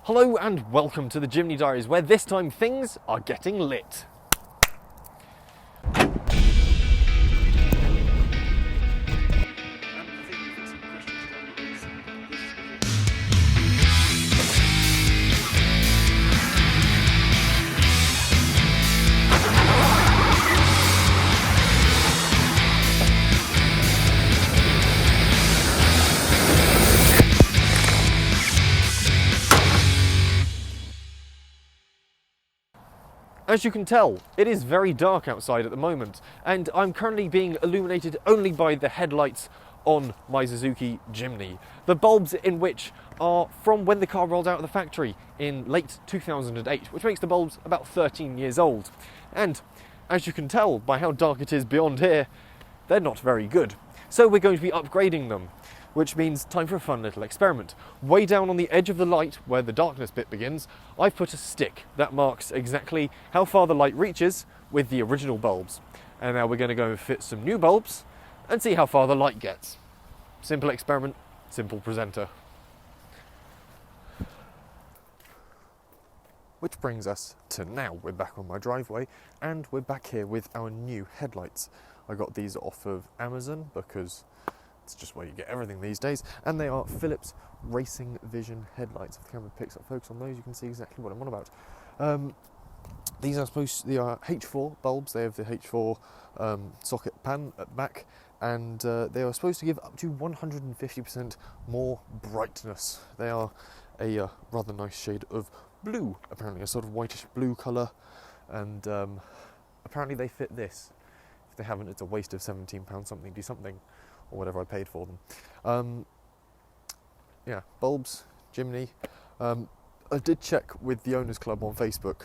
Hello and welcome to the Jimny Diaries, where this time things are getting lit. As you can tell, it is very dark outside at the moment, and I'm currently being illuminated only by the headlights on my Suzuki Jimny. The bulbs in which are from when the car rolled out of the factory in late 2008, which makes the bulbs about 13 years old. And as you can tell by how dark it is beyond here, they're not very good. So we're going to be upgrading them, which means time for a fun little experiment. Way down on the edge of the light, where the darkness bit begins, I've put a stick that marks exactly how far the light reaches with the original bulbs. And now we're going to go and fit some new bulbs and see how far the light gets. Simple experiment, simple presenter. Which brings us to now. We're back on my driveway and we're back here with our new headlights. I got these off of Amazon because it's just where you get everything these days, and they are Philips Racing Vision headlights. If the camera picks up focus on those, you can see exactly what I'm on about. They are H4 bulbs. They have the H4 socket pan at the back, and they are supposed to give up to 150% more brightness. They are a rather nice shade of blue, apparently a sort of whitish blue colour, and apparently they fit this. If they haven't, it's a waste of £17 something, do something, or whatever I paid for them. Yeah, bulbs, Jimny. I did check with the Owners Club on Facebook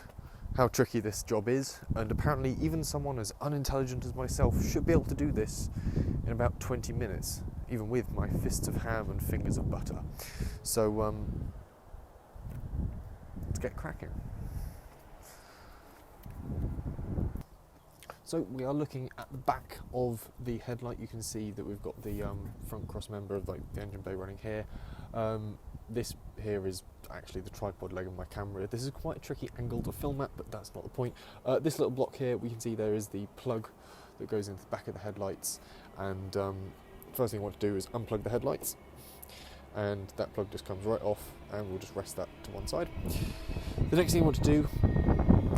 how tricky this job is, and apparently even someone as unintelligent as myself should be able to do this in about 20 minutes, even with my fists of ham and fingers of butter. So let's get cracking. So we are looking at the back of the headlight. You can see that we've got the front cross member of the engine bay running here. This here is actually the tripod leg of my camera. This is quite a tricky angle to film at, but that's not the point. This little block here, we can see there is the plug that goes into the back of the headlights. And first thing I want to do is unplug the headlights. And that plug just comes right off, and we'll just rest that to one side. The next thing I want to do,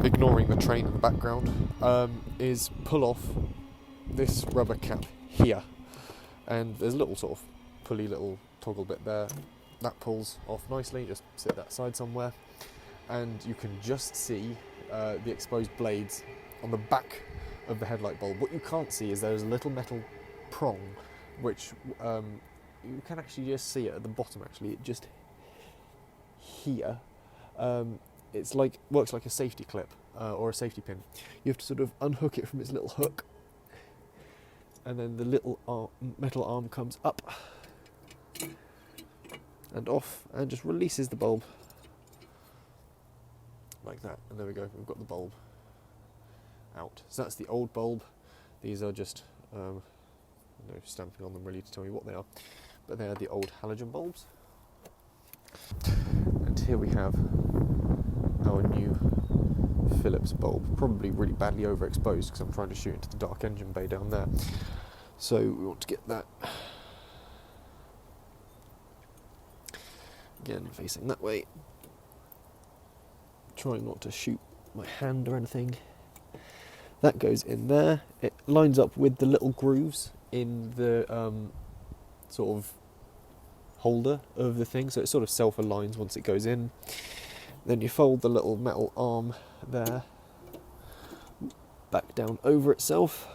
ignoring the train in the background, is pull off this rubber cap here, and there's a little sort of pulley little toggle bit there that pulls off nicely. Just sit that side somewhere, and you can just see the exposed blades on the back of the headlight bulb. What you can't see is there's a little metal prong which you can actually just see it at the bottom. Actually, it just here. It's like works like a safety clip or a safety pin. You have to sort of unhook it from its little hook, and then the little metal arm comes up and off, and just releases the bulb like that. And there we go. We've got the bulb out. So that's the old bulb. These are just no stamping on them really to tell you what they are, but they are the old halogen bulbs. And here we have our new Philips bulb, probably really badly overexposed because I'm trying to shoot into the dark engine bay down there. So we want to get that again facing that way. Trying not to shoot my hand or anything. That goes in there. It lines up with the little grooves in the sort of holder of the thing, so it sort of self-aligns once it goes in. Then you fold the little metal arm there back down over itself,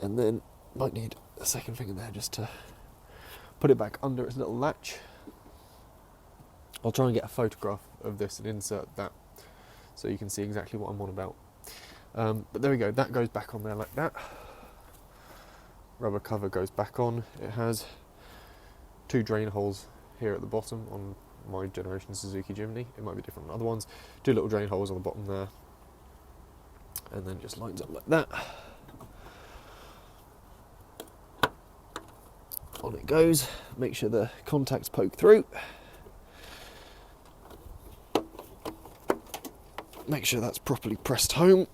and then might need a second finger there just to put it back under its little latch. I'll try and get a photograph of this and insert that so you can see exactly what I'm on about. But there we go, that goes back on there like that. Rubber cover goes back on. It has two drain holes here at the bottom on my generation Suzuki Jimny. It might be different on other ones. Two little drain holes on the bottom there, and then it just lines up like that. On it goes. Make sure the contacts poke through. make sure that's properly pressed home.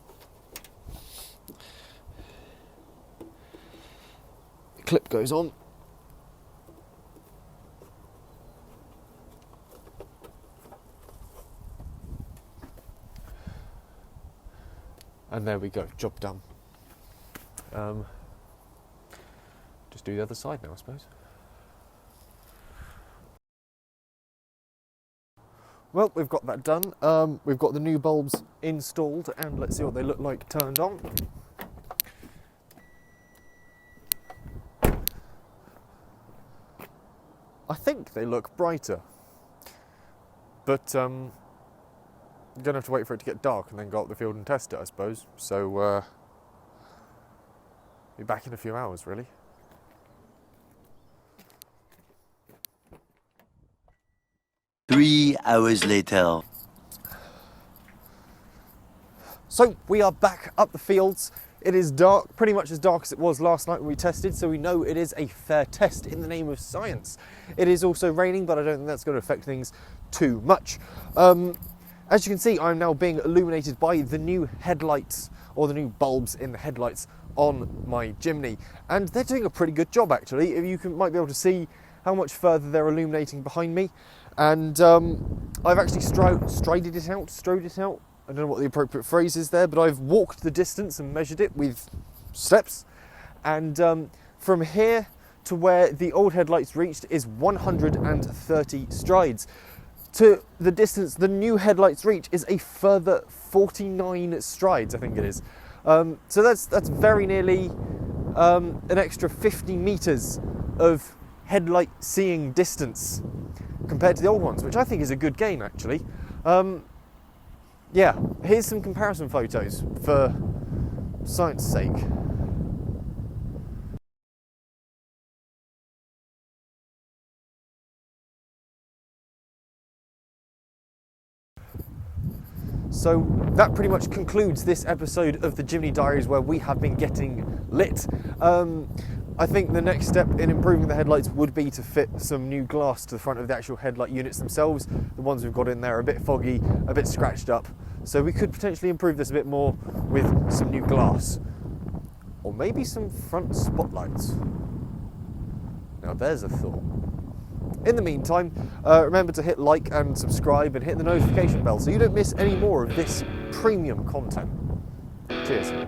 The clip goes on. And there we go, job done. Just do the other side now, I suppose. Well, we've got that done. We've got the new bulbs installed, and let's see what they look like turned on. I think they look brighter, but you're going to have to wait for it to get dark and then go up the field and test it, I suppose. So, be back in a few hours, really. Three hours later. So, we are back up the fields. It is dark, pretty much as dark as it was last night when we tested, so we know it is a fair test in the name of science. It is also raining, but I don't think that's going to affect things too much. As you can see, I'm now being illuminated by the new headlights, or the new bulbs in the headlights on my Jimny, and they're doing a pretty good job actually. You might be able to see how much further they're illuminating behind me, and I've actually strode it out. I don't know what the appropriate phrase is there, but I've walked the distance and measured it with steps, and from here to where the old headlights reached is 130 strides. To the distance the new headlights reach is a further 49 strides, I think it is. So that's very nearly an extra 50 metres of headlight seeing distance compared to the old ones, which I think is a good gain actually. Yeah, here's some comparison photos for science sake. So that pretty much concludes this episode of the Jimny Diaries, where we have been getting lit. I think the next step in improving the headlights would be to fit some new glass to the front of the actual headlight units themselves. The ones we've got in there are a bit foggy, a bit scratched up, so we could potentially improve this a bit more with some new glass. Or maybe some front spotlights. Now there's a thought. In the meantime, remember to hit like and subscribe and hit the notification bell so you don't miss any more of this premium content. Cheers.